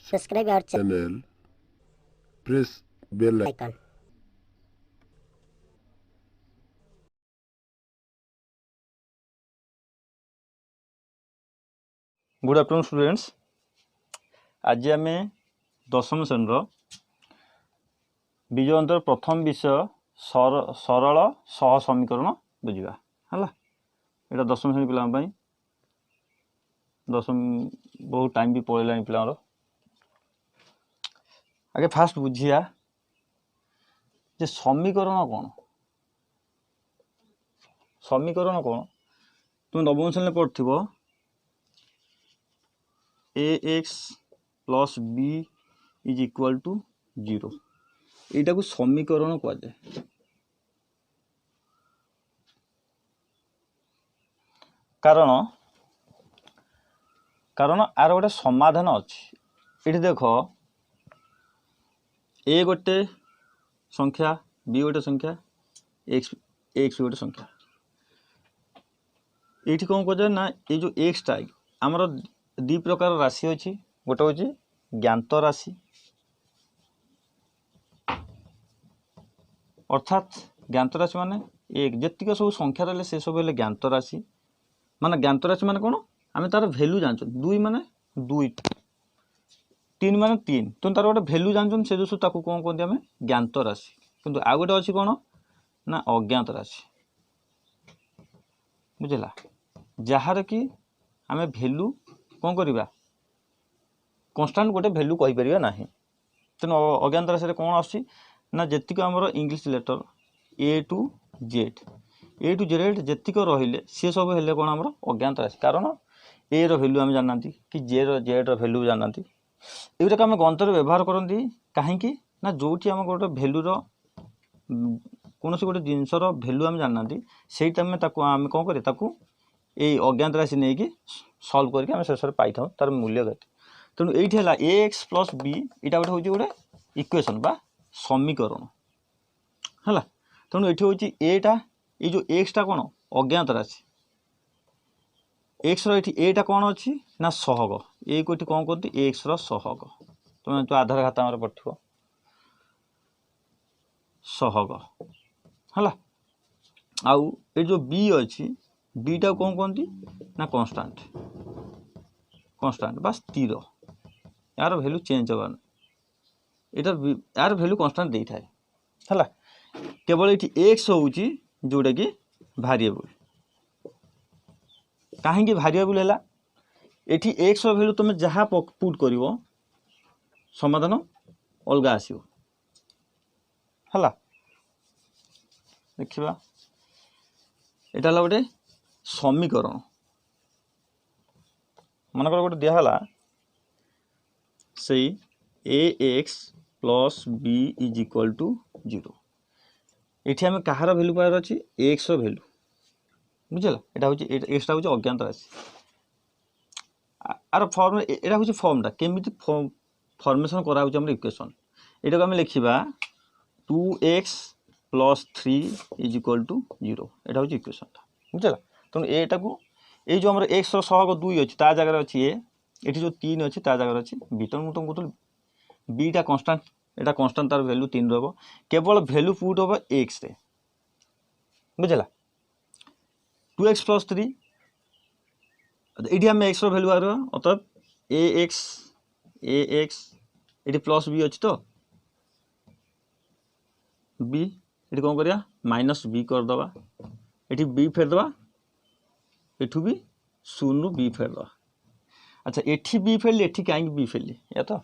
subscribe our channel, press bell icon. Good afternoon students. आज आम दशम श्रेणी बीज अंतर प्रथम विषय सरल सह समीकरण बुझा है। यहाँ दशम श्रेणी पिला दशम बहुत टाइम भी पड़ेगा पिलार। आगे फास्ट बुझिया जे समीकरण कौन, समीकरण कौन तुम नवम श्रेणी पढ़ ax plus b is equal to 0 यहाँ को समीकरण कहुए। कारण कारण आर गोटे समाधान अच्छी। ये देख ए गोटे संख्या बी गोटे संख्या एक्स एक्स गोटे संख्या। ये कौन कह ना ये जो एक्स टा आमर दी प्रकार राशि अच्छी। गोटे हूँ ज्ञात राशि अर्थात ज्ञात राशि माने एक जीक सब संख्या रही से सब ज्ञात राशि। माने ज्ञात राशि माने कौन आम तार भैल्यू जान दुई माने दुई तीन माने तीन तुम तार गोटे भैल्यू जान से जो कौन कहते हैं ज्ञात राशि। किंतु आ गोटे अच्छी कौन ना अज्ञात राशि बुझला जार कि आम भैल्यू कौन करवा कन्स्टांट गोटे भैल्यू कहीपर ना। तेणु अज्ञात राशि कौन आसी ना जीक आमर English letter A to Z जीक रही सी सब हेल्ले कौन आमर अज्ञात राशि। कारण ए रैल्यू आम जाना कि जेड रैल्यू जाना एगुड़ाक आम गणित व्यवहार करती कहीं ना जो आम गोटे भैल्यूर कौन गोटे जिनसर भैल्यू आम जाना से आम कौन कर अज्ञात राशि नहीं कि सल्व करके आम शेष पाई था तार मूल्य केते। तेणु ये ए एक्स प्लस बी यहाँ गोटे हूँ गोटे इक्वेशन बा समीकरण है। तेणु ये हूँ एटा ये जो एक्स टा कौन अज्ञात राशि एक्स रही एटा कौन अच्छी ना सहग ए को कौन करती एक्स सहग। तुम तो आधार खाता पठ सहग है। आउ ये जो बी अच्छी बीटा कौन कहती ना कन्स्टांट कन्स्टांट बा स्थिर यार भैल्यू चेंज होगा यहाँ यार भैल्यू कन्स्टांट दे थाए है। केवल ये एक्स हूँ जोटा कि भारिएबल कहीं भारिएबल है ये एक्स भैल्यू तुम जहाँ पुट कर समाधान अलग आसो है। देखा यहाँ गोटे समीकरण मनकर गोटे दिहला से A X plus B is equal to 0 ये आम कहार भैल्यू पार अच्छी एक्स भैल्यू बुझल। यहाँ हूँ एक्सटा हूँ अज्ञात राशि आर फर्म यहाँ हूँ फर्मटा केमी फर्मेसन कराऊँ इक्वेशन यहाँ आम लिखा 2x plus 3 is equal to 0 यहाँ हूँ इक्वेशन बुझल। तेणु एटा को ये जो आम एक्स सहग 2 अच्छी ता जगह अच्छी ये जो 3 अच्छी ता जगह अच्छी बी। तेणु मुझे कहूँ बीटा कन्स्टांट यहाँ कन्स्टांट तार भैल्यू 3 रहा केवल भैल्यू पुट हम एक्स रे बुझला 2x प्लस 3 ये आम एक्स भैल्यू आ अर्थात ए एक्स ये प्लस बी अच्छी तो बी ये कौन करिया माइनस बी करदे ये बी फेरदे एठू भी 0 बी फेरदे। अच्छा एठी बी फेरली एठी कहीं बी फेरली या तो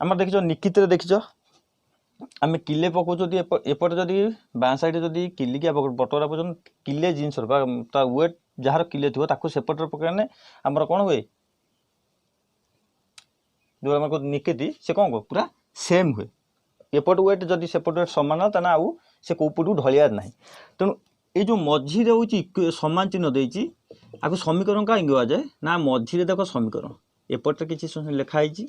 आम देखिच निकित देखिच आम किले पकाऊ एपटे जदि बाँ साइड जदि किलिकिया बटरा पर्यटन किले जिनस वेट जार किले थी सेपटे पकड़ने आमर कौन हुए जो आम निकेती से कौन कह पूरा सेम हुए एपट वेट जदि सेपट वेट सामान तेना आउ से कौ पटू ढलियार ना। तेणु ये जो मझीरे हूँ सामान चिन्ह देती आपको समीकरण कहीं कहुए ना मझीरे देख समीकरण एपटे किसी लिखाई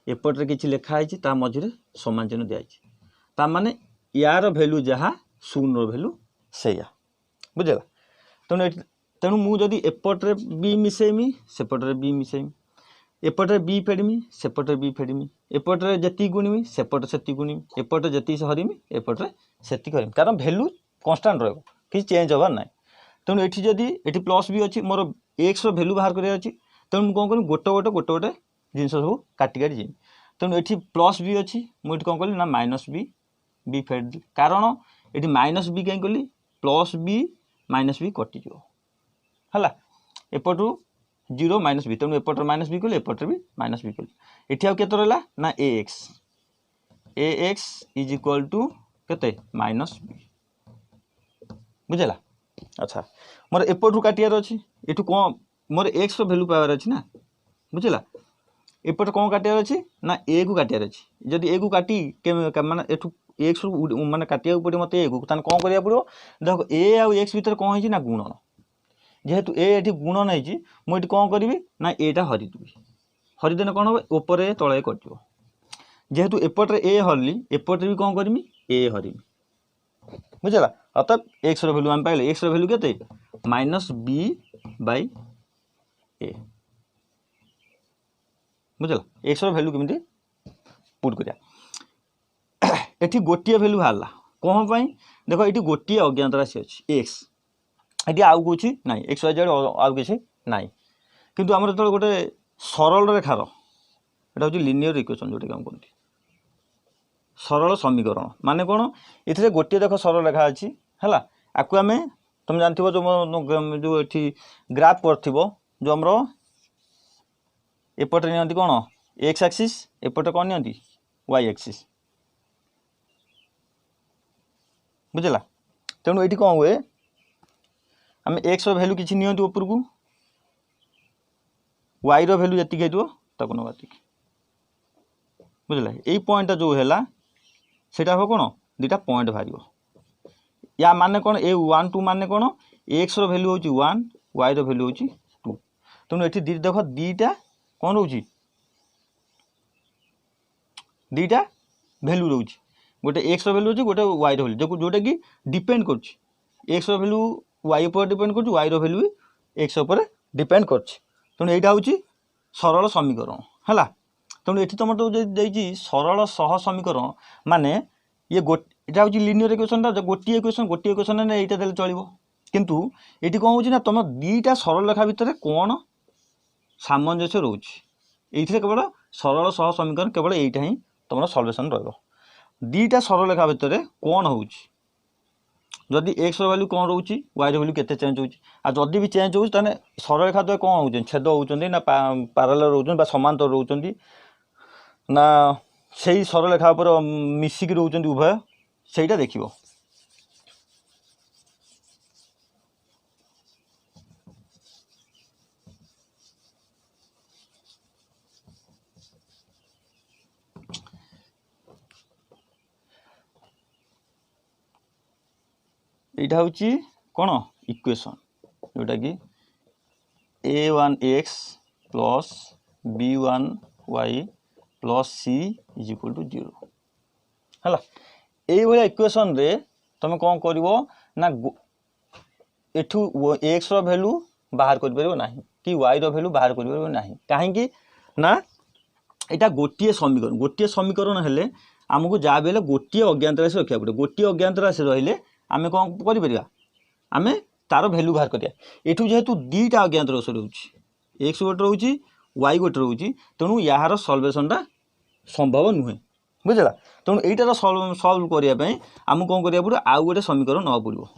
एपटे किसी लिखाई मझीरे सामान चिन्ह दिखाई माने यार भैल्यू जहाँ 0 भैल्यू से बुझेगा। तेणु तेणु मुझे एपटे बी मिसेमी सेपटे बी मिसेमी एपटे बी फेडमी सेपटे बी फेडमी एपटे जी गुणिमी सेपटे से गुणिमी एपटे जी हरमी एपटे से हरमी कारण भैल्यू कन्स्टाट रहा कि चेंज हबार ना तेणु ये जदि ये प्लस भी अच्छी मोर एक्स भैल्यू बाहर करार अच्छी तेणु कौन करी गोटे गोटे गोटे गोटे जिन सब काटी काटी जी तेणु ये प्लस भी अच्छी मुझे कौन कली ना माइनस बी फेड कारण ये माइनस बी कहीं कली प्लस बी माइनस बी कटिज है एपटू 0 माइनस बी तेणु एपटर माइनस बी कली एपटर भी माइनस बी कली ये आउ केते रहा ना ए एक्स इज इक्वाल टू केते माइनस बी बुझेगा। अच्छा मोर एपटू काटियार अच्छी ये कौन मोर एक्स भैल्यू पावर अच्छी ना बुझेगा एपटे कौन काटियार अच्छी ना ए को काटियार अच्छी जदि ए को काटी माने एठू एक्स माने काटिया पड़े मत ए को तान कौन करिया पड़ो देख ए आउ एक्स भितर कौन है ना गुणन जेहेतु ए गुणन है मुझे कौन करी ना एटा हरिदेवी हरिदेने कौन हम ऊपर तले कटो जेहेतु एपटे ए हरली एपटे भी कौन करमी ए हरमी बुझेगा अर्थात एक्स भैल्यू आम पाइले एक्स भैल्यू केते माइनस बी बाई ए बुझेगा एक्स भैल्यू केमी पुट करिया एठी गोटे भैल्यू बाहर कौन पाई देख ये गोटे अज्ञात राशि अच्छी एक्स ये आउ कुछ ना एक्स वाई जेड आउ किसी ना किंतु आमर जो गोटे सरल रेखार यहाँ हूँ लिनियर इक्वेशन जोटा कि कहते सरल समीकरण माने कौन ये गोटे देख सरल रेखा अच्छी है आपको आम तुम जानथिबो जो ये ग्राफ करथिबो जो आमर एपटे नियंती कौन एक्स एक्सिस एपटे कौन नियंती वाई एक्सिस बुझेगा तेणु ये कौन हुए आम एक्स भैल्यू किसी नियंती ऊपर को वाई भैल्यू जी है नबाती बुझे यही पॉइंट जो है सेटा हम कौन दुटा पॉइंट बाहर या माने कौन ए 1 2 माने कौन एक्स भैल्यू हूँ 1 वाई भैल्यू हूँ 2 तेणु ये देख दीटा कौन रोचे दीटा भैल्यू रोचे गोटे एक्स भैल्यू अच्छे गोटे वाई भैल्यू जोटा कि डिपेंड कर एक्स भैल्यू वाई पर डिपेंड कर वाई भैल्यू भी एक्स पर डिपेंड कर तेणु यहाँ हूँ सरल समीकरण है तेणु ये तुम तो सरल सह समीकरण माने ये गोटे हूँ लिनियर इक्वेशन गोटे इक्वेशन ने यहाँ देले चलो किंतु ये कौन हो तुम दीटा सरल रेखा भितर कौन सामंजस्य रोचे ये केवल सरल सह समीकरण केवल यहीटा ही तुम सल्वेसन रहीटा सरल रेखा भितर कौन हो जदि एक्स भैल्यू कौन रोचे वाई भैल्यू केते चेंज होदी भी चेंज हो सरल रेखा द्वय कौन हो छेद होती ना पारालेल रोचन समांतर रोचन ना से सरल रेखा पर मिसिक रोचन उभय सेटा देखिबो यहाँ हूँ कौन इक्वेशन जोटा कि a1x plus b1y plus c is equal to 0 है ये इक्वेशन रे तुम कौन कर ना एठू एक्स भैल्यू बाहर कर कि वाई भैल्यू बाहर कर कहीं ना यहाँ गोटे समीकरण हेले आमको जहाँ भी गोटे अज्ञात राशि रखा पड़े गोटे अज्ञात राशि रही आम कौन कर आम तार भैल्यू बाहर करिया एठू जेहेतु दीटा अज्ञात राशि रोचे एक्स गोटे रोचे वाई गोटे रोचे तेणु यार सल्वेशनटा संभव नुहे बुझेगा तेणु यहीटार सल्व करने आम कौन करा पड़ो आउ गोटे समीकरण ना पड़ो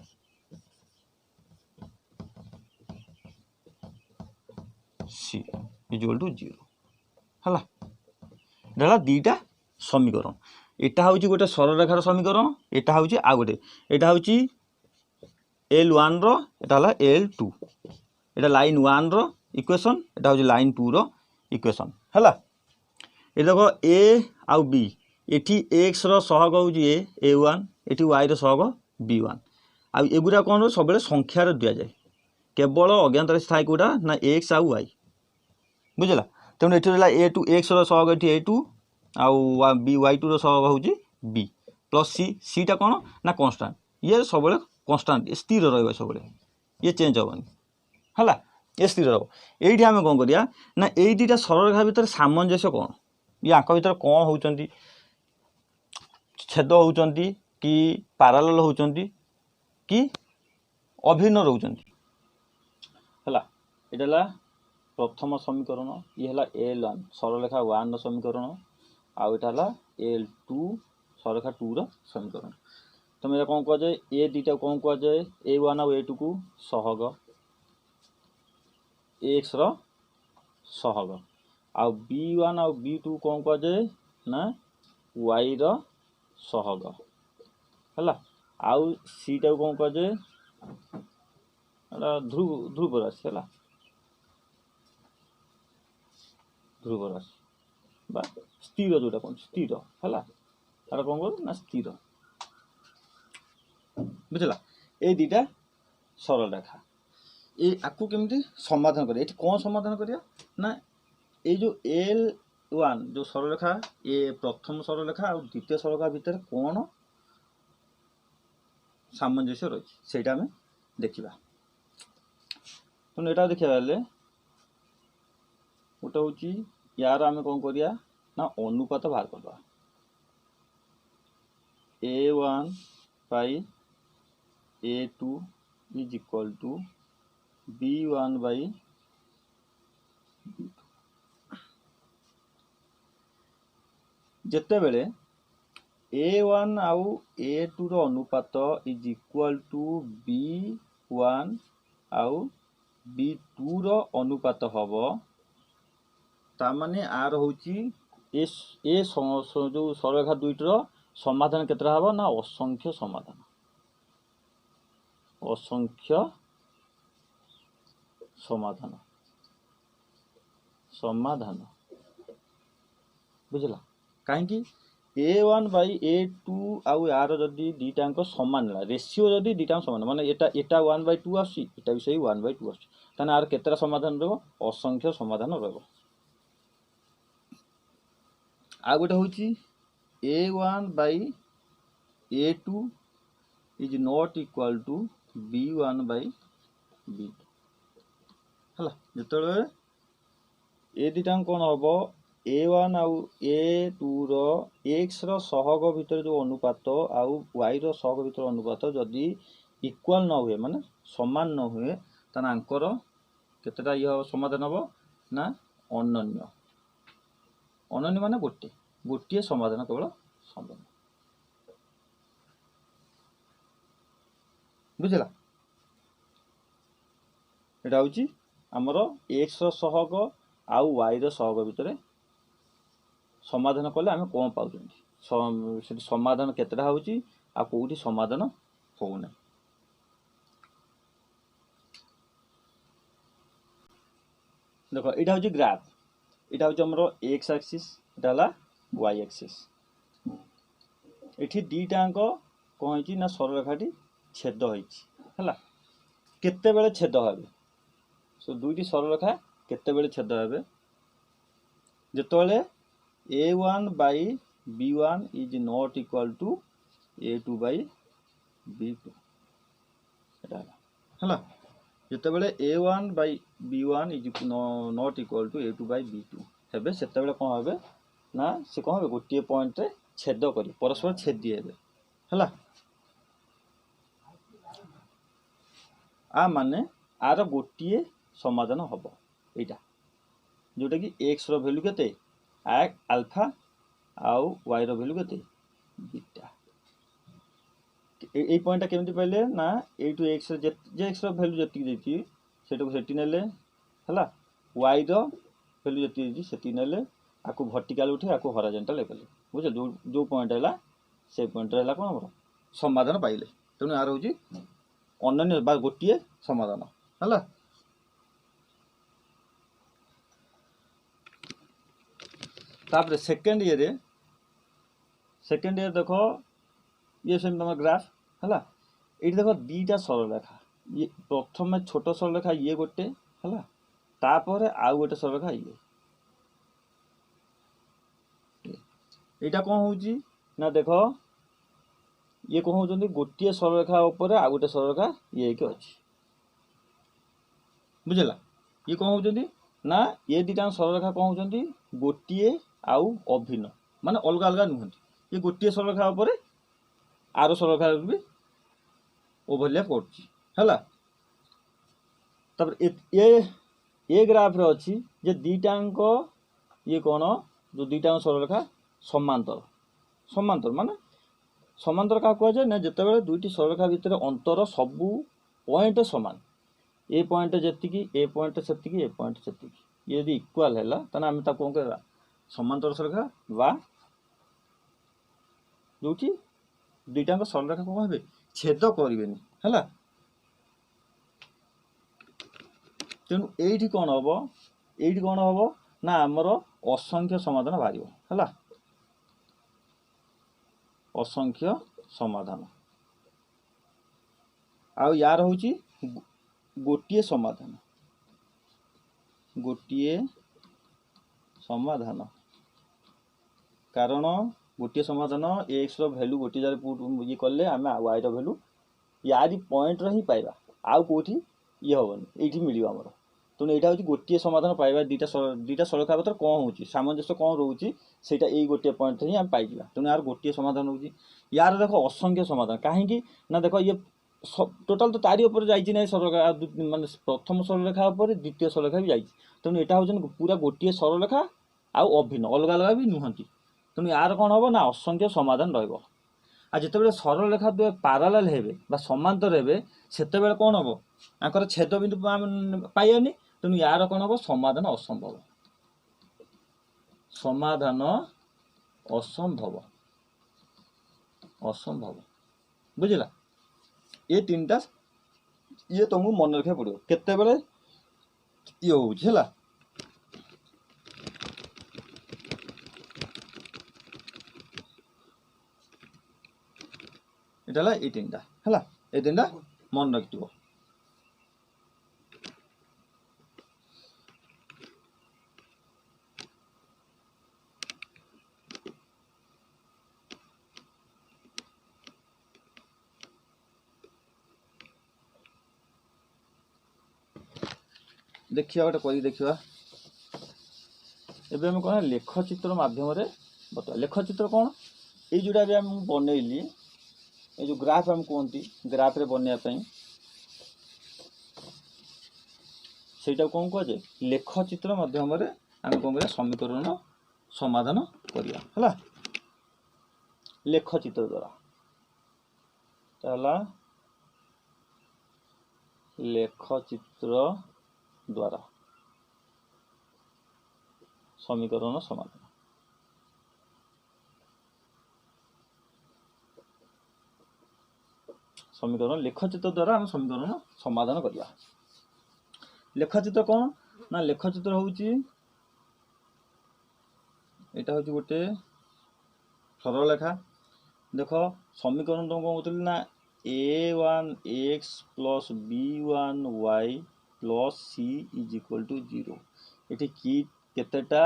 सी इक्वल टू 0 है दीटा समीकरण यहाँ हूँ गोटे सरल रेखार समीकरण यहाँ हूँ आउ गोटे यहाँ हूँ L1 रो L2 यहाँ लाइन 1 रो इक्वेशन यहाँ हूँ लाइन 2 रो इक्वेशन है ये देख ए आउ बी ये एक्स सहग हूँ A1 ये वाई सहग B1 आउ एगुरा कौन सब संख्यार दि जाए केवल अज्ञात राशि थाए कौटा ना एक्स आउ वाई बुझेगा तेणु ये A2 एक्स सहग ये A2 आउ वाई2 सहग हूँ B प्लस सीटा कौन ना कन्स्टाट ये सब कन्स्टाट स्थिर रहा सब ये चेंज हेनी है ए स्थिर रहो। ये आम कौन करिया ना ये दुटा सरलरेखा भितर सामंजस्य कौन ये आंक भितर कौन होउचंती छेद होउचंती कि पैरेलल होउचंती कि अभिन्न रोचंती हला एटा प्रथम समीकरण ये है L1 सरलरेखा 1 रो समीकरण आउ एटा है L2 सरलरेखा 2 रो समीकरण। तुम ये कौन कह जाए ए दुटा कौन कह जाए A1 और A2 को सहग x रो सहग आउ B1 और B2 कौन कह जाए ना y रो सहग हला आउ C टा कौन कह जाए ध्रुव ध्रुव राशि है ध्रुव राशि बा स्थिर जोटा कौन स्थिर है कौन कर ना स्थिर बुझला ये दुटा सरल रेखा ये आपको केमती समाधान करिया कौन समाधान करिया ना ये जो L1 जो सरल रेखा ये प्रथम सरल रेखा और द्वितीय सरल रेखा भितर कौन सामंजस्य रही सेटा आम देखा तुम एटा देखा गोटे हूँ यार आम कौन करिया ना अनुपात बाहर करवा A1 by A2 is equal to B1 by जिते बेले A1 आउ A2 रो अनुपात इज इक्वल टू B1 आउ B2 रो अनुपात हबो तामाने आर होची ए जो सरलरेखा दुईटर समाधान केतरा हबो ना असंख्य समाधान समाधान बुझला कहीं A1 बाई A2 आउ यार जदि दुईटाक सामान रेशियो जदि दुईटा सामान माने एटा 1/2 आसी एटा भी सही 1/2 आसी ताने आर केतरा समाधान रहबो असंख्य समाधान रहबो। आ गोटे हूँ A1 by A2 is not equal to B1 by B2 है जो ए दुटा कौन हम A1 आउ A2 रो x रो सहग भितर जो अनुपात आउ y रो सहग भितर अनुपात जदि इक्वल न हुए माने समान न हुए ताना आंकर केतेटा ये समाधान हम ना अनन्य अनन्य माने गोटे समाधान केवल संभव बुझला एटा हूँ आमर x रो सहग आउ y रो सहग भितर समाधान कले आम कौन पाँच समाधान केतटा होची आ कोठी समाधान होना देखो यहाँ हूँ ग्राफ यहाँ हूँ आमर x axis iota y axis एठी दीटाक कौन है ना सरलरेखाटी छेद होता केते बेले छेद हे सो दुईटी सरलरेखा केते बेले छेद हे जिते A1 by B1 is not equal to A2 by B2 है जिते बेले A1 by B1 is not equal to A2 by B2 हेबे सेते बेले कौन हे ना से कौन हे गोटे पॉइंट रे छेद करी परस्पर छेदी हेबे है आ माने आर गोटे समाधान हम यहाँ जोटा कि एक्स रो वैल्यू केते अल्फा आउ वाई रो वैल्यू केते बीटा ए पॉइंट केमती पाइले ना एटू एक्स जे एक्स रो वैल्यू जति देती सेटू सेटी नेले हला वाई रो वैल्यू जति देती सेटी नेले आकु वर्टिकल उठे आकु हॉरिजॉन्टल लेवल बुझे जो पॉइंट हैला से पॉइंट हैला कोन हमर समाधान पाइले तेनु आर होजी अनन्य बा गोटे समाधान हला तापर सेकेंड ईयर देखो ये सेम तुम ग्राफ है ये देखो दीटा सरलरेखा ये प्रथम छोट सरलरेखा ये गोटे है तापर आउ गोटे सरलरेखा ये कौन हो ना देखो ये कौन हो गोटे सरलरेखा उपर आउ गोटे सरलरेखा ये अच्छी बुझला ये कौन होउछन्ती ना ये दिटा सरलरेखा कौन होउछन्ती गोटिए आउ अभिन्न माने अलगा अलगा नुहंती ये गोटिए सरलरेखा ऊपर आरो सरलरेखा भी ओवरलैप करछि हला तापर ये ग्राफ रे अछि जे दीटांक ये कौन जो दीटांक सरलरेखा समांतर समांतर माने समांतर का कहै ना जेतेबेले दुईटी सरलरेखा भितर अंतर सबू पॉइंट समान ए पॉइंट जेतिकी ए पॉइंट सेतिकी ए पॉइंट सेतिकी ये यदि इक्वल हैला तने हम ताको कोन करबा समांतर सरलरेखा बा जोटी दुईटांक सरलरेखा कोन हेबे छेद करिवेनी हैला तेणु एठी कौन हम ना आमर असंख्य समाधान बाहर है असंख्य समाधान आउ यार हूँ गोटे समाधान कारण गोटे समाधान एक्स रैल्यू गोटे जगह ये कले आम वाई रैल्यू यारी पॉइंट ही पाइबा आउ कौटी ये हेनी ये मिल आमर तेणु यहाँ हूँ गोटे समाधान पाइबा दुईटा सरलरेखा भितर कौन हो सामंजस्य कौन रोचे सेटा यही गोटे पॉइंट ही आम पाइबा तेणु यार गोटे समाधान हो यार देख असंख्य समाधान कहीं ना देख ये टोटाल तो तारी उपर जाइए सरलरेखा माने प्रथम सरलरेखा द्वितीय सरलरेखा भी जाइए तेणु यहाँ हूँ पूरा गोटे सरलरेखा आउ अभिन्न अलग अलग भी नुहंती तेणु यार कौन हम ना असंख्य समाधान रहिबो आ जितेबाला सरलरेखा दुए पारालाल हेबे बा समांतर हेबे सेतेबेले कौन हम आंकर छेद बिंदु पाइबानी तेणु यार कौन हम समाधान असंभव असंभव बुझला ये तीनटा ये तुमको मन रखा पड़ो केतेबेले ये होउछि हला एटाला ये तीनटा हला ये तीनटा मन रखिथिबो देखिए गोटे कर देखा एवं आम कौन लेखचित्र मध्यम बता लेखचित्र कौन ये जोड़ा भी आम बनइली ये जो ग्राफ आम कहती ग्राफ रे बनवाई से कौन कहे लेखचित्र मध्यम आम कौन कर समीकरण समाधान करा लेखचित्र द्वारा लेखचित्र द्वारा समीकरण समाधान समीकरण लेखचित्र द्वारा आम समीकरण समाधान करिया लेखचित्र कौन ना लेखचित्र होउची एटा होउची गोटे सरलरेखा देख समीकरण तुम कौन कहते ना a1x plus b1y plus c is equal to 0 ये कि केतेटा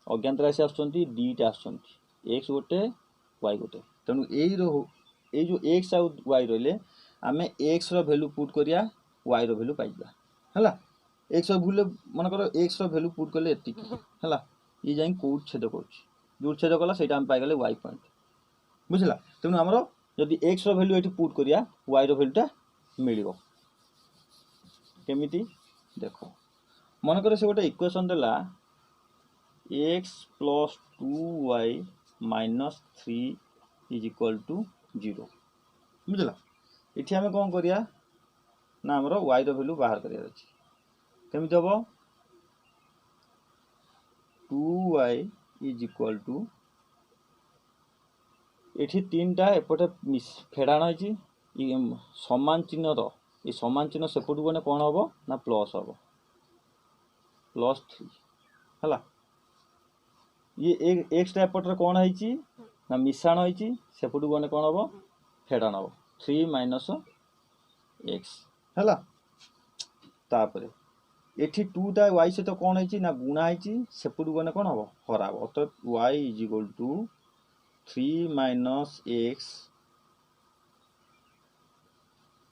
अज्ञात राशि आसुचंती दीटा आसुचंती x गोटे y गोटे तेणु ये जो x आउ y रहिले आमे x रो वैल्यू पुट करिया y रो वैल्यू पाइबा हला x रो वैल्यू मन कर x रो वैल्यू पुट करले एतिकी हला ये जाई कोड छेद करछि जो छेद कला सेटा हम पाइ गले y पॉइंट बुझला तेणु हमरो जदि x रो वैल्यू एठी पुट करिया y रो वैल्यूटा मिलिबो केमिति देखो मन कर से गोटे इक्वेशन देला x plus 2y minus 3 is equal to 0 बुझला इठी हमें कौन करिया ना हमरो y रो वैल्यू बाहर करिया अछि केमिति हबो 2y इज इक्वल टू एठी तीनटा एपटे फेडाण अछि समान चिन्ह रो ये समान चिन्ह सेपटू गने कौन हम ना प्लस हम प्लस 3 है ये एक्स एपटे कौन है ना मिशाण है सेपटू गने कौन हम फेडाण हम 3 माइनस एक्स है तापर एठी 2टा y सहित कौन है ना गुणा है सेपटू गने कौन हम हरा अर्थात y is equal to 3 minus X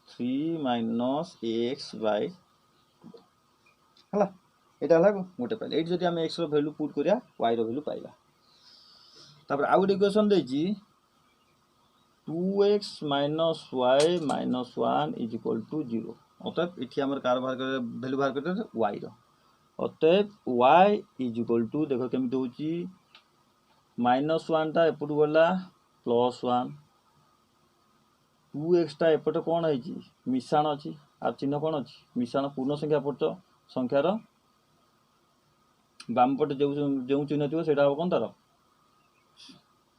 3 minus X by है यहाँ गोटे पाइले ये जब आम एक्स रैल्यू पुट करिया वाई रैल्यू पाइबा तापर आउ गोटे इक्वेशन देछि 2x minus Y minus 1 is equal to 0 अतएव इठी हमर कार बाहर कर वैल्यू बाहर करते y रो अतएव y इज इक्वल टू देखो केमिति होची -1 टा एपटू गला +1 2x टा एपटे कोन है मिश्रण अछि आ चिन्ह कोन अछि मिश्रण पूर्ण संख्या पट संख्यार बाम पटे जो चिन्ह थियो सेटा हो कोन तार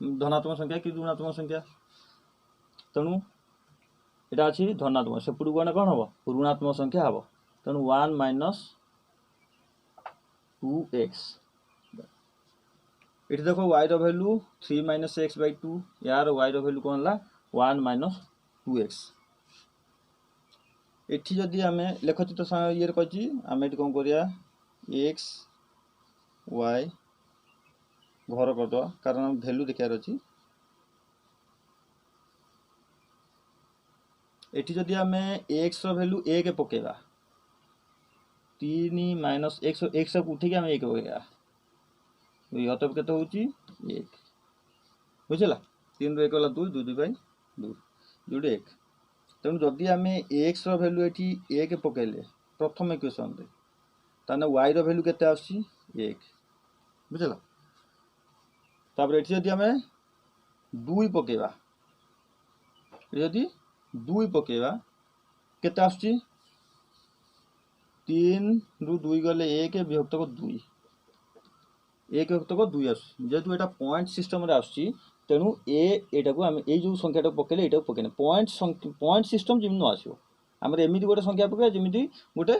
धनात्मक संख्या कि ऋणात्मक संख्या तेणु यहाँ अच्छी धनात्मक सेपटू गने कौन हम ऋणात्मक संख्या हम तेणु 1 माइनस 2x ये देख y रैल्यू 3 माइनस x बाई 2 यार y रैल्यू कौन है 1 माइनस 2x एठी जदि आम लेखचित्र ये कही आम ये कौन करिया x y घर करदे कारण वैल्यू देखार अच्छी एठी जदि आम एक्स वैल्यू 1 पकेबा 3 माइनस एक्स को उठिक आम 1 पकेबा अतएव केते होची 1 बुझला 3 रो 1 गला 2 2 बाई 2 जोड़ी 1 तेणु जदि आम एक्स वैल्यू एठी 1 पकेले प्रथम इक्वेशन रे ताने y वैल्यू केते आसी 1 बुझला तापर एठी जदि आम 2 पकेबा जदि 2 पकेबा केते आसी 3 रु 2 गले 1 विभक्त 2 1 विभक्त 2 आस जेतु एटा पॉइंट सिस्टम रे आसी तेणु एटा को हम ए जो संख्या टा पकेले एटा पकेने पॉइंट सिस्टम जिम न आसीओ हमर एमिति गोटे संख्या पके जेमिति गोटे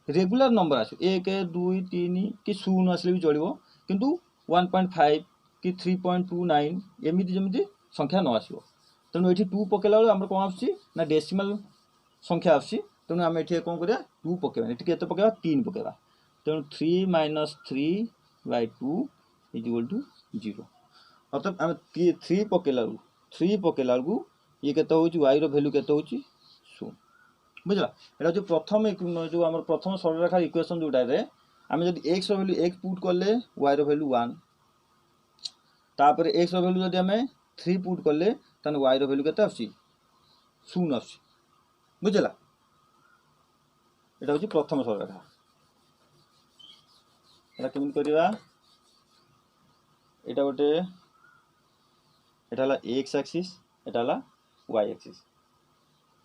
रेगुलर नंबर आसीओ 1 2 3 कि 0 आसले भी चलिबो किंतु 1.5 कि 3.29 एमिति जेमिति संख्या न आसीओ तेणु ये 2 पकेला आम कौन आस डेसिमाल संख्या आसी तेणु आम ये कौन करिया 2 पकेबा ये केते पकेबा 3 पकेबा तेणु 3 minus 3 by 2 is equal to 0 अतएव आम 3 पकेला को ये केते होची y रो वैल्यू केते होची 0 बुझला एटा जो प्रथम जो आम प्रथम सरलरेखा इक्वेशन जोटा रे आम जदि x रो वैल्यू 1 पुट करले y रो वैल्यू 1 तापर x रो वैल्यू जदि आम 3 पुट करले तने y रो वैल्यू केते आसी 0 आसी बुझला एटा होची प्रथम सरलरेखा एटा केमिति करिवा एटा गोटे एटा हला x एक्सिस एटा हला y एक्सिस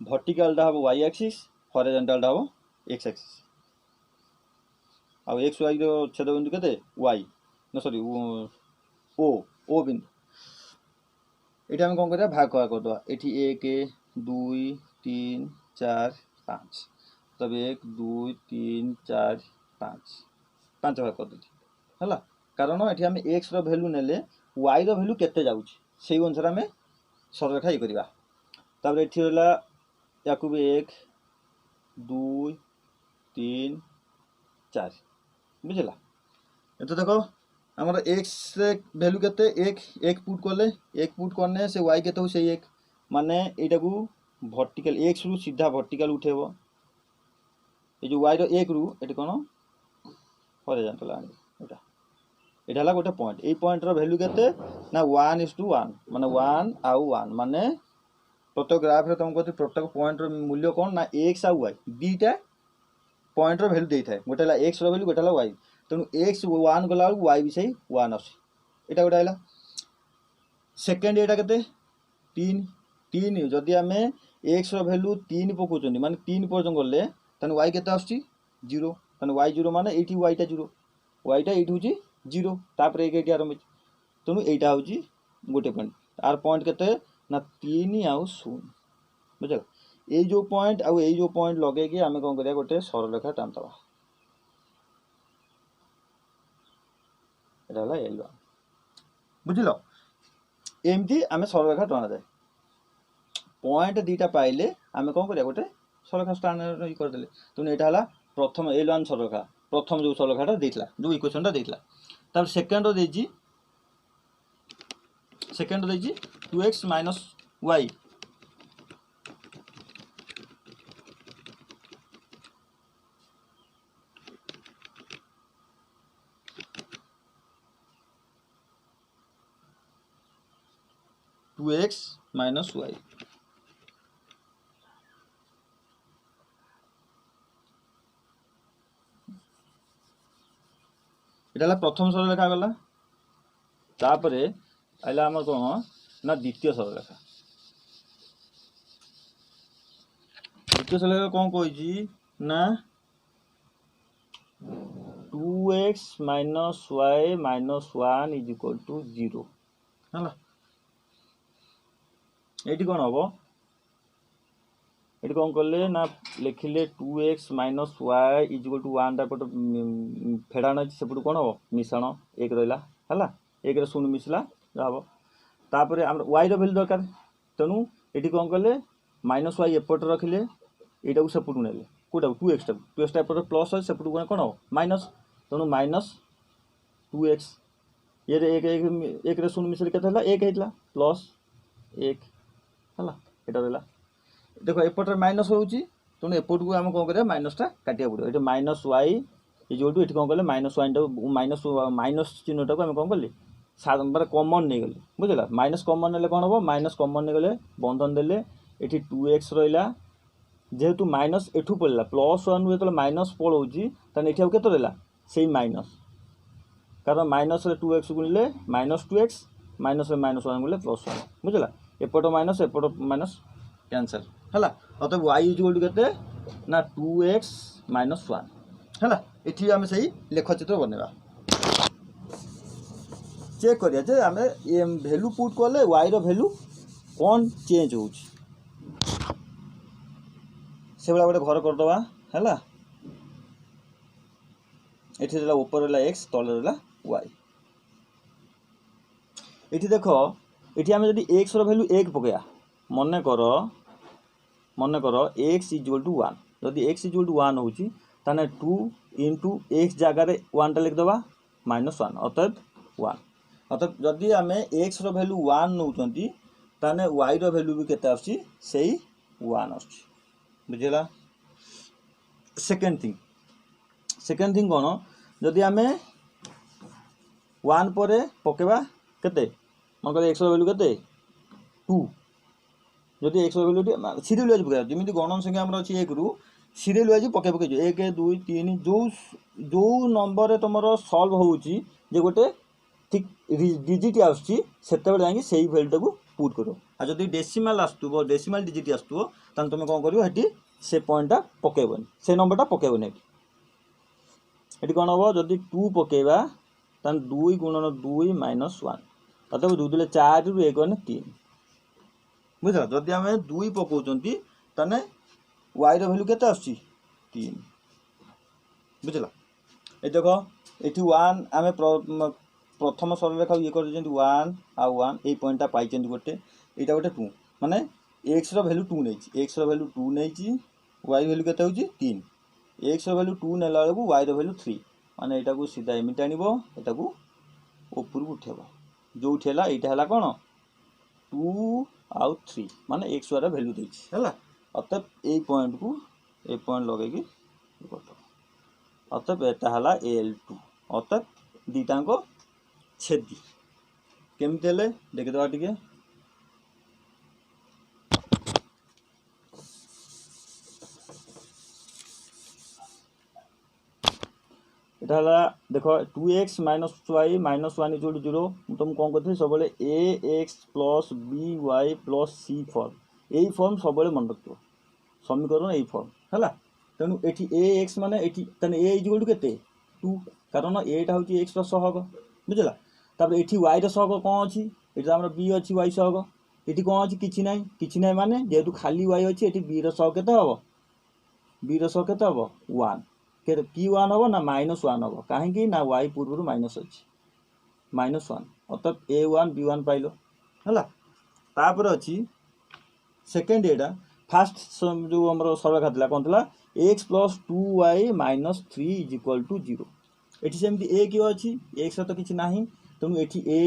वर्टिकल दा हबो y एक्सिस हॉरिजॉन्टल दा हबो x एक्सिस आ x y रो छेद बिंदु केते y न सॉरी o बिंदु एटा हम कोन करिया भाग कर दवा एठी 1 2 3 4 5 तब 1 2 3 4 5 5 भाग कर दती हला कारण एठी हम x रो वैल्यू नेले y रो वैल्यू केते जाउची सेही अनुसार हम सरलरेखा ये करबा तब एठी होला याकू 1 2 3 4 बुझला एतो देखो हमारा x वैल्यू केते 1 पुट करले 1 पुट करने से y केते हो से 1 माने एटा को वर्टिकल x रु सीधा वर्टिकल उठेबो ए जो y रो 1 रु एटा कोन हॉरिजॉन्टल आनी एटा हला गोटे पॉइंट ए पॉइंट रो वैल्यू केते ना 1:1 माने 1 आउ 1 माने प्रत्येक ग्राफ रे तुम कहते प्रत्येक पॉइंट रो मूल्य कोन ना x आ y दीटा पॉइंट रो वैल्यू देइथाय गोटे हला x रो वैल्यू गोटे हला y तेणु x 1 गला y भी सही 1 आस एटा गोटे हला सेकंड एटा केते 3 जदि आमे x रो वैल्यू 3 पकोचोनी माने 3 पर्यंत गले तने y केते आसी 0 तने y 0 माने एठी y टा 0 y टा एठी होची 0 तापर एक एठी आरंभ तेणु एटा होची गोटे पॉइंट आर पॉइंट केते ना 3 आउ 0 बुझल ए जो पॉइंट आउ ए जो पॉइंट लगे कि आमे कोन करिया गोटे सरलरेखा टानतबा एटा हला L1 बुझिलो एमती आमे सरलरेखा टाना जाय पॉइंट दीटा पाइले आमे कोन करिया गोटे सरलरेखा स्टान इ कर देले तुने एटा हला प्रथम L1 सरलरेखा प्रथम जो सरलरेखाटा देइतला जो इक्वेशनटा देइतला तब सेकंड रो देजी 2x minus y 2x minus y। এটা হলো প্রথম সরলরেখা গলা। তারপরে আইলা আমার কোন না দ্বিতীয় সরলরেখা। দ্বিতীয় সরলরেখা কোন কইছি না 2x minus y minus 1 is equal to 0 ହେଲା। ଏଠି କ'ଣ ହବ, ଏଠି କ'ଣ କଲେ ନା ଲେଖିଲେ 2x minus y is equal to 1 ଟା ପଟ ଫେଡ଼ାଣ ଅଛି, ସେପଟୁ କ'ଣ ହବ ମିଶାଣ 1 ରହିଲା ହେଲା। 1 ରେ 0 ମିଶିଲା ଯାହା ହବ। ତାପରେ ଆମର y ର ଭ୍ୟାଲୁ ଦରକାର, ତେଣୁ ଏଠି କ'ଣ କଲେ ମାଇନସ୍ y ଏପଟେ ରଖିଲେ, ଏଇଟାକୁ ସେପଟୁ ନେଲେ କୋଉଟାକୁ 2x ଟାକୁ, 2x ଟା ଏପଟେ ପ୍ଲସ୍ ଅଛି, ସେପଟୁ କ'ଣ ହବ ମାଇନସ୍, ତେଣୁ ମାଇନସ୍ 2x। ଇଏରେ 1 ରେ 0 ମିଶିଲେ କେତେ ହେଲା 1 ହେଇଥିଲା, ପ୍ଲସ୍ 1 ହେଲା। ଏଇଟା ରହିଲା। ଦେଖ ଏପଟରେ ମାଇନସ୍ ହେଉଛି, ତେଣୁ ଏପଟକୁ ଆମେ କ'ଣ କରିବା ମାଇନସ୍ଟା କାଟିବାକୁ ପଡ଼ିବ। ଏଠି ମାଇନସ୍ y ଇଜୁଆଲ୍ ଟୁ ଏଠି କ'ଣ କଲେ ମାଇନସ୍ ୱାଇଟାକୁ ମାଇନସ୍ ଚିହ୍ନଟାକୁ ଆମେ କ'ଣ କଲେ ମାନେ କମନ୍ ନେଇଗଲେ, ବୁଝିଲା। ମାଇନସ୍ କମନ୍ ନେଲେ କ'ଣ ହେବ, ମାଇନସ୍ କମନ୍ ନେଇଗଲେ ବନ୍ଧନ ଦେଲେ, ଏଠି 2x ରହିଲା। ଯେହେତୁ ମାଇନସ୍ ଏଠୁ ପଳେଇଲା ପ୍ଲସ୍ 1ରୁ ଯେତେବେଳେ ମାଇନସ୍ ପଳାଉଛି, ତାହେଲେ ଏଠି ଆଉ କେତେ ରହିଲା ସେଇ ମାଇନସ୍, କାରଣ ମାଇନସ୍ରେ 2x ଗୁଣିଲେ ମାଇନସ୍ 2x, ମାଇନସ୍ରେ ମାଇନସ୍ 1 ଗୁଣିଲେ ପ୍ଲସ୍ 1, ବୁଝିଲା। ଏପଟ ମାଇନସ୍ ଏପଟ ମାଇନସ୍ କ୍ୟାନ୍ସଲ୍ ହେଲା। ଅତଏବ y ଇଜୁଆଲ୍ ଟୁ କେତେ ନା 2x ମାଇନସ୍ 1 ହେଲା। ଏଠି ଆମେ ସେଇ ଲେଖଚିତ୍ର ବନେଇବା, ଚେକ୍ କରିବା ଯେ ଆମେ ଭ୍ୟାଲୁ ପୁଟ୍ କଲେ y ର ଭ୍ୟାଲୁ କ'ଣ ଚେଞ୍ଜ ହେଉଛି। ସେଭଳିଆ ଗୋଟେ ଘର କରିଦେବା ହେଲା। ଏଠି ରହିଲା ଉପରେ ରହିଲା x, ତଳେ ରହିଲା y। ଏଠି ଦେଖ, ଏଠି ଆମେ ଯଦି x ର ଭ୍ୟାଲୁ 1 ପକେଇବା, ମନେକର x ଇଜୁଆଲ୍ ଟୁ 1, ଯଦି x ଇଜୁଆଲ୍ ଟୁ 1 ହେଉଛି, ତାହେଲେ 2 ଇଣ୍ଟୁ x ଜାଗାରେ 1 ଟା ଲେଖିଦେବା ମାଇନସ୍ 1, ଅତଏବ 1। ଅତଏବ ଯଦି ଆମେ x ର ଭ୍ୟାଲୁ 1 ନେଉଛନ୍ତି, ତାହେଲେ y ର ଭ୍ୟାଲୁ ବି କେତେ ଆସୁଛି ସେଇ 1 ଆସୁଛି, ବୁଝିଲା। ସେକେଣ୍ଡ ଥିଙ୍ଗ କ'ଣ, ଯଦି ଆମେ 1 ପରେ ପକେଇବା କେତେ, ମନେକର x ର ଭ୍ୟାଲୁ କେତେ 2, ଯଦି x ର ଭ୍ୟାଲୁ ସିରିଏଲ୍ ୱାଇଜ୍ ପକେଇବା, ଯେମିତି ଗଣନ ସଂଖ୍ୟା ଆମର ଅଛି 1 ରୁ ସିରିଏଲ୍ ୱାଇଜ୍ ପକେଇ 1 2 3 ଯେଉଁ ନମ୍ବରରେ ତୁମର ସଲ୍ଭ ହେଉଛି, ଯେ ଗୋଟେ ଠିକ୍ ଡିଜିଟ୍ ଆସୁଛି, ସେତେବେଳେ ଯାଇକି ସେଇ ଭ୍ୟାଲୁଟାକୁ ପୁଟ୍ କରିବ। ଆଉ ଯଦି ଡେସିମାଲ୍ ଆସୁଥିବ, ଡେସିମାଲ୍ ଡିଜିଟ୍ ଆସୁଥିବ, ତାହେଲେ ତୁମେ କ'ଣ କରିବ, ସେଠି ସେ ପଏଣ୍ଟଟା ପକେଇବନି, ସେ ନମ୍ବରଟା ପକେଇବନି। ଏଠି କ'ଣ ହେବ, ଯଦି 2 ପକେଇବା, ତାହେଲେ 2 ଗୁଣନ 2 ମାଇନସ୍ 1, ଅତଏବ 2 ଦେଲେ 4 ରୁ 1 ଗଲେ 3, ବୁଝିଲ। ଯଦି ଆମେ 2 ପକାଉଛନ୍ତି, ତାହେଲେ y ର ଭ୍ୟାଲୁ କେତେ ଆସୁଛି 3, ବୁଝିଲ। ଏ ଦେଖ ଏଠି 1 ଆମେ ପ୍ରଥମ ସରଳରେଖା ଇଏ କରିଛନ୍ତି 1 ଆଉ 1, ଏଇ ପଏଣ୍ଟଟା ପାଇଛନ୍ତି ଗୋଟେ, ଏଇଟା ଗୋଟେ 2, ମାନେ x ର ଭ୍ୟାଲୁ 2 ନେଇଛି, x ର ଭ୍ୟାଲୁ 2 ନେଇଛି, y ଭ୍ୟାଲୁ କେତେ ହେଉଛି 3। x ର ଭ୍ୟାଲୁ 2 ନେଲା ବେଳକୁ y ର ଭ୍ୟାଲୁ 3, ମାନେ ଏଇଟାକୁ ସିଧା ଏମିତି ଆଣିବ, ଏଟାକୁ ଉପରକୁ ଉଠେଇବ, ଯେଉଁଠି ହେଲା ଏଇଟା ହେଲା କ'ଣ 2 ଆଉ 3, ମାନେ x y ର ଭ୍ୟାଲୁ ଦେଇଛି ହେଲା। ଅତଏବ ଏଇ ପଏଣ୍ଟକୁ ଏଇ ପଏଣ୍ଟ ଲଗେଇକି କରିଦେବ, ଅତଏବ ଏଟା ହେଲା L2। ଅତଏବ ଦୁଇଟାଙ୍କ ଛେଦି କେମିତି ହେଲେ ଦେଖିଦେବା ଟିକେ। এটা ହେଲା ଦେଖ 2x minus y minus 1 equal to 0। ମୁଁ ତୁମକୁ କ'ଣ କରିଥିଲି, ସବୁବେଳେ ax plus by plus c form, ଏଇ ଫର୍ମ ସବୁବେଳେ ମନେ ରଖିଥିବ, ସମୀକରଣ ଏଇ ଫର୍ମ ହେଲା। ତେଣୁ ଏଠି ax ମାନେ ଏଠି ତାହେଲେ a ଇଜୁଆଲ୍ ଟୁ କେତେ 2, କାରଣ ଏଟା ହେଉଛି x ର ସହଗ, ବୁଝିଲା। ତାପରେ ଏଠି y ର ସହଗ କ'ଣ ଅଛି, ଏଠି ଆମର b ଅଛି y ସହଗ, ଏଠି କ'ଣ ଅଛି କିଛି ନାହିଁ ମାନେ ଯେହେତୁ ଖାଲି y ଅଛି, ଏଠି b ର ସହଗ କେତେ ହେବ, b ର ସହଗ କେତେ ହେବ 1, କି 1 ହେବ ନା ମାଇନସ୍ 1 ହେବ, କାହିଁକି ନା y ପୂର୍ବରୁ ମାଇନସ୍ ଅଛି ମାଇନସ୍ 1, ଅତଏବ a1 b1 ପାଇଲ ହେଲା। ତାପରେ ଅଛି ସେକେଣ୍ଡ, ଏଇଟା ଫାର୍ଷ୍ଟ ଯେଉଁ ଆମର ସରଳରେଖା ଥିଲା କ'ଣ ଥିଲା, x plus 2y minus 3 is equal to 0। ଏଠି ସେମିତି a କିଏ ଅଛି, x ର ତ କିଛି ନାହିଁ, ତେଣୁ ଏଠି a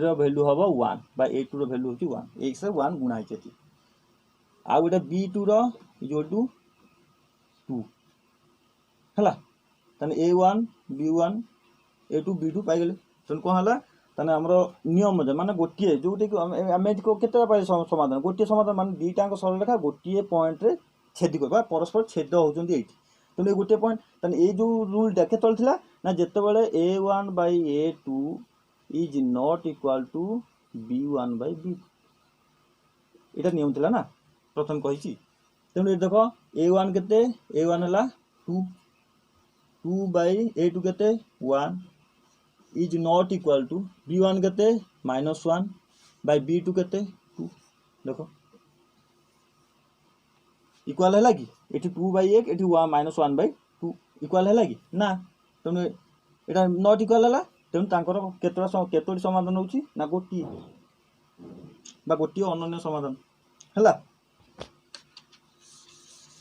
ର ଭ୍ୟାଲୁ ହେବ 1 ବା a2 ର ଭ୍ୟାଲୁ ହେଉଛି 1, x ରେ 1 ଗୁଣା ହେଇଛି ଏଠି। ଆଉ ଗୋଟେ b2 ର ଇଜୁଆଲ୍ ଟୁ 2 ହେଲା। ତାହେଲେ a1 b1 a2 b2 ପାଇଗଲେ, ତେଣୁ କ'ଣ ହେଲା ताने हमरो नियम जे माने गोटिए जोटे कि आमे को केतेटा पाइ समाधान गोटिए समाधान माने दीटांक सरल रेखा गोटिए पॉइंट रे छेदी करबा परस्पर छेद होउचंदी एठी तने गोटिए पॉइंट ताने ए जो रूल टा केतल थिला ना जेतेबेले a1 by a2 is not equal to b1 by b2 एटा नियम थिला ना प्रथम कहिची तेनु ए देखो a1 केते a1 हला 2 2 by a2 केते 1 is not equal to b1 केते -1 by b2 केते 2 देखो इक्वल है कि एठी 2 by 1 एठी 1 by 2 इक्वल है कि ना तने एटा नॉट इक्वल हला तेनु तांकर केतोडी समाधान होची ना गोटी बा गोटी अनन्य समाधान हला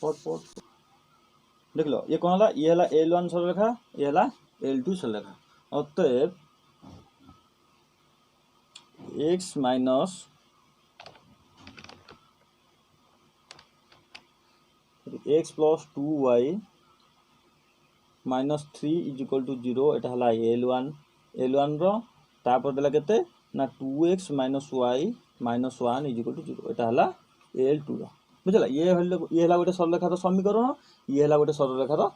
पट देख लो ये कौन हला ये हला l1 सरल रेखा ये हला l2 सरल रेखा अतएव x minus x plus 2y minus 3 is equal to 0 एटा हला l1 रो तापर देला केते ना 2x minus y minus 1 is equal to 0 एटा हला l2 रो बुझला ये हला गोटे सरल रेखा समीकरण ये हला गोटे सरल रेखा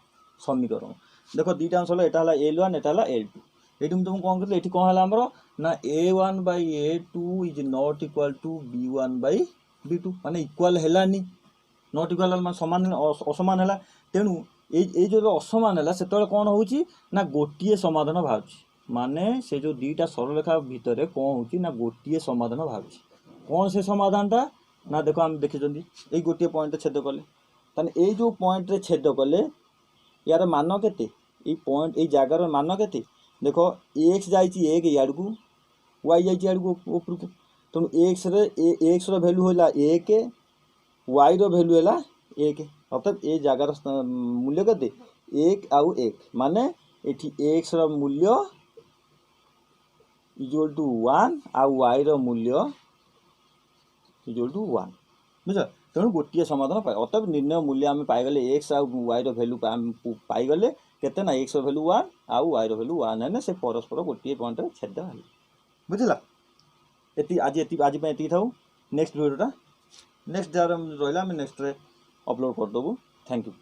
समीकरण देखो दीटा अंश एटा हला l1 एटा हला l2 एठी हम तुम कोन करले एठी कोन हला हमरो ना a1 by a2 is not equal to b1 by b2 माने इक्वल हेलानी नॉट इक्वल माने समान असमान हला तेनु ए जो असमान हला सेतले कोन होउची ना गोटिए समाधान भाउची माने से जो दीटा सरल रेखा भितरे कोन होउची ना गोटिए समाधान भाउची कोन से समाधानटा ना देखो हम देखिजंदी ए गोटिए पॉइंट छेद कले तने ए जो पॉइंट रे छेद कले यार मान केते ए पॉइंट ए जागार मान केते देखो x जाइची 1 याड को y जाइची याड को ऊपर को तो x रो वैल्यू होला 1 y रो वैल्यू होला 1 अर्थात ए जागार मूल्य केते 1 आउ 1 माने एठी x रो मूल्य इक्वल टू 1 आउ y रो मूल्य इक्वल टू 1 बुझ तेणु गोटे समाधान पाए अतएव निर्णय मूल्य आम पाईगले x आउ y रो वैल्यू पाईगले केते ना x रो वैल्यू 1 आउ y रो वैल्यू 1 है ना से परस्पर गोटे पॉइंट रे छेद हल बुझला एती आज पे एती थाउ नेक्स्ट वीडियोटा नेक्स्ट जार रहला हम नेक्स्ट रे अपलोड कर दबु थैंक यू।